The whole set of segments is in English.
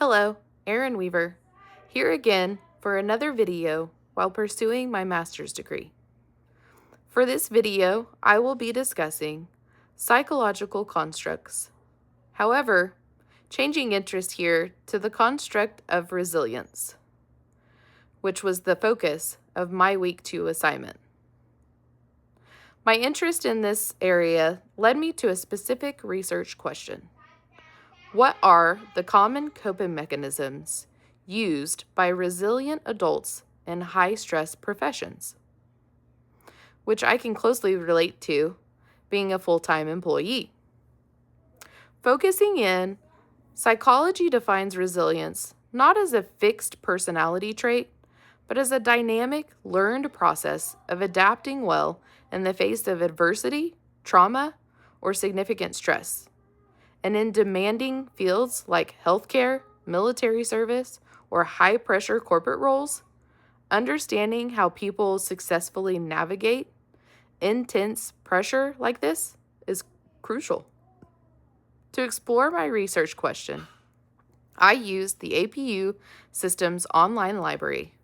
Hello, Erin Weaver, here again for another video while pursuing my master's degree. For this video, I will be discussing psychological constructs. However, changing interest here to the construct of resilience, which was the focus of my Week 2 assignment. My interest in this area led me to a specific research question. What are the common coping mechanisms used by resilient adults in high-stress professions? Which I can closely relate to being a full-time employee. Focusing in, psychology defines resilience not as a fixed personality trait, but as a dynamic, learned process of adapting well in the face of adversity, trauma, or significant stress. And in demanding fields like healthcare, military service, or high-pressure corporate roles, understanding how people successfully navigate intense pressure like this is crucial. To explore my research question, I used the APU Systems online library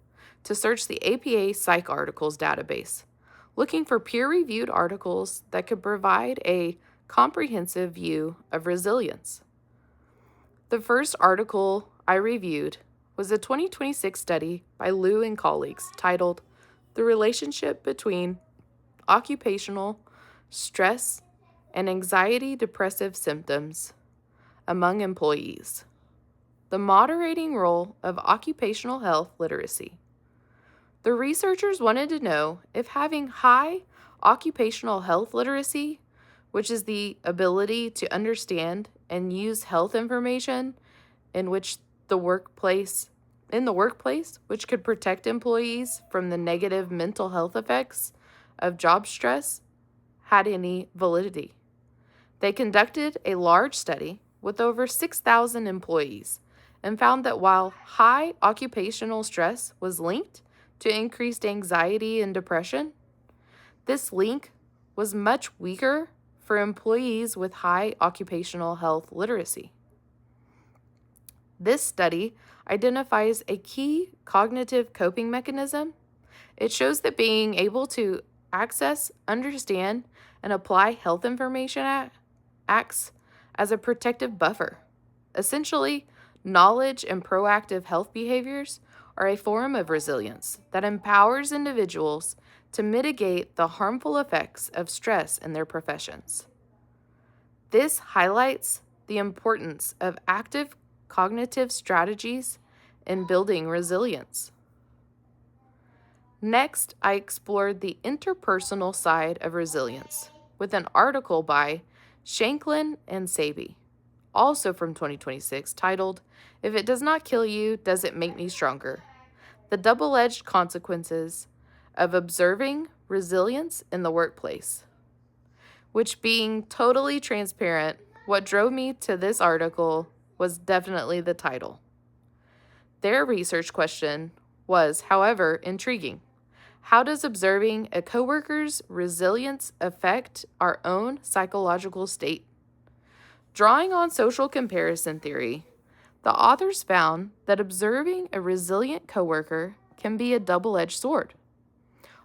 to search the APA Psych Articles database, looking for peer-reviewed articles that could provide a comprehensive view of resilience. The first article I reviewed was a 2026 study by Liu and colleagues titled "The Relationship Between Occupational Stress and Anxiety Depressive Symptoms Among Employees: The Moderating Role of Occupational Health Literacy." The researchers wanted to know if having high occupational health literacy, which is the ability to understand and use health information in the workplace, which could protect employees from the negative mental health effects of job stress, had any validity. They conducted a large study with over 6,000 employees and found that while high occupational stress was linked to increased anxiety and depression, this link was much weaker for employees with high occupational health literacy. This study identifies a key cognitive coping mechanism. It shows that being able to access, understand, and apply health information acts as a protective buffer. Essentially, knowledge and proactive health behaviors are a form of resilience that empowers individuals to mitigate the harmful effects of stress in their professions. This highlights the importance of active cognitive strategies in building resilience. Next, I explored the interpersonal side of resilience with an article by Shanklin and Saby, also from 2026, titled "If It Does Not Kill You, Does It Make Me Stronger? The Double-Edged Consequences of Observing Resilience in the Workplace." Which, being totally transparent, what drove me to this article was definitely the title. Their research question was, however, intriguing. How does observing a coworker's resilience affect our own psychological state? Drawing on social comparison theory, the authors found that observing a resilient coworker can be a double-edged sword.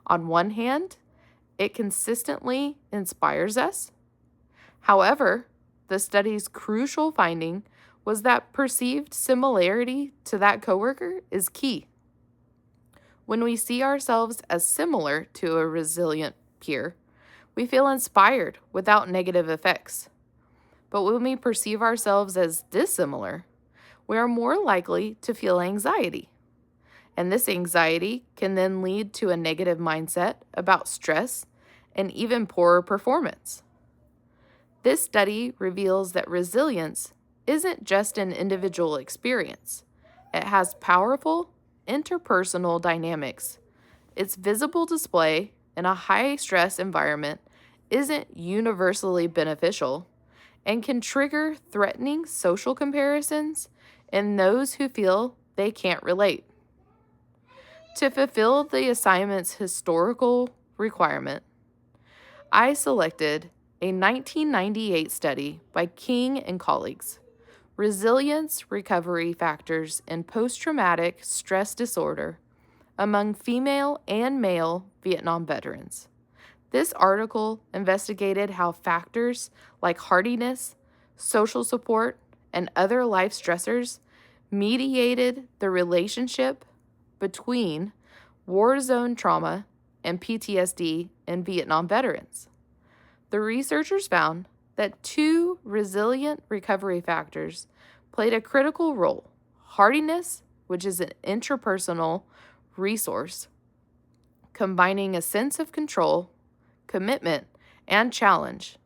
On one hand, it consistently inspires us. However, the study's crucial finding was that perceived similarity to that coworker is key. When we see ourselves as similar to a resilient peer, we feel inspired without negative effects. But when we perceive ourselves as dissimilar, we are more likely to feel anxiety. And this anxiety can then lead to a negative mindset about stress and even poorer performance. This study reveals that resilience isn't just an individual experience. It has powerful interpersonal dynamics. Its visible display in a high-stress environment isn't universally beneficial and can trigger threatening social comparisons in those who feel they can't relate. To fulfill the assignment's historical requirement, I selected a 1998 study by King and colleagues, resilience recovery factors in post-traumatic stress disorder among female and male Vietnam veterans. This article investigated how factors like hardiness, social support, and other life stressors mediated the relationship between war zone trauma and PTSD in Vietnam veterans. The researchers found that two resilient recovery factors played a critical role: hardiness, which is an interpersonal resource, combining a sense of control, commitment, and challenge,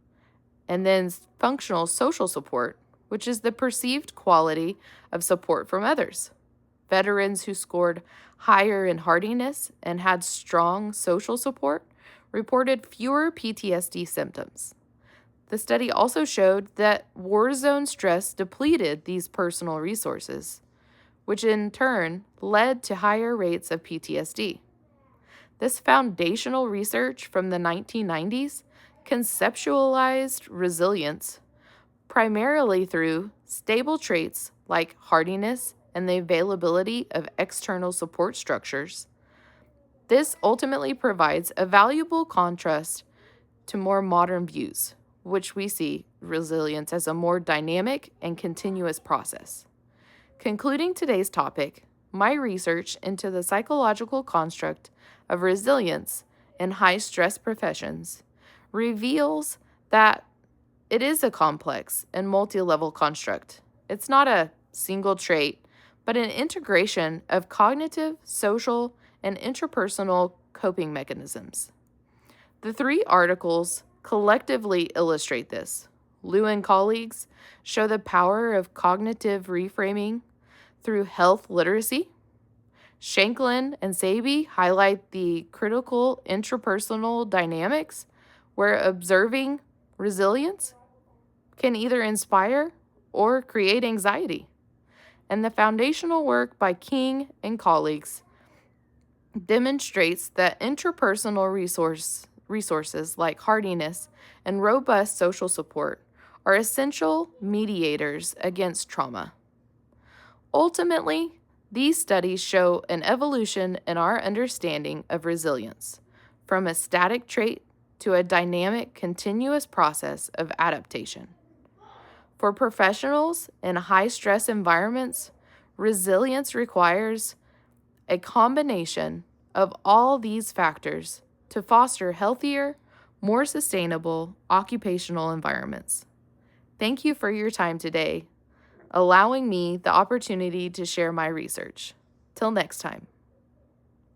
and then functional social support, which is the perceived quality of support from others. Veterans who scored higher in hardiness and had strong social support reported fewer PTSD symptoms. The study also showed that war zone stress depleted these personal resources, which in turn led to higher rates of PTSD. This foundational research from the 1990s conceptualized resilience primarily through stable traits like hardiness and the availability of external support structures. This ultimately provides a valuable contrast to more modern views, which we see resilience as a more dynamic and continuous process. Concluding today's topic, my research into the psychological construct of resilience in high-stress professions reveals that it is a complex and multi-level construct. It's not a single trait, but an integration of cognitive, social, and interpersonal coping mechanisms. The three articles collectively illustrate this. Liu and colleagues show the power of cognitive reframing through health literacy. Shanklin and Sabey highlight the critical interpersonal dynamics where observing resilience can either inspire or create anxiety. And the foundational work by King and colleagues demonstrates that interpersonal resources like hardiness and robust social support are essential mediators against trauma. Ultimately, these studies show an evolution in our understanding of resilience, from a static trait to a dynamic, continuous process of adaptation. For professionals in high-stress environments, resilience requires a combination of all these factors to foster healthier, more sustainable occupational environments. Thank you for your time today, allowing me the opportunity to share my research. Till next time.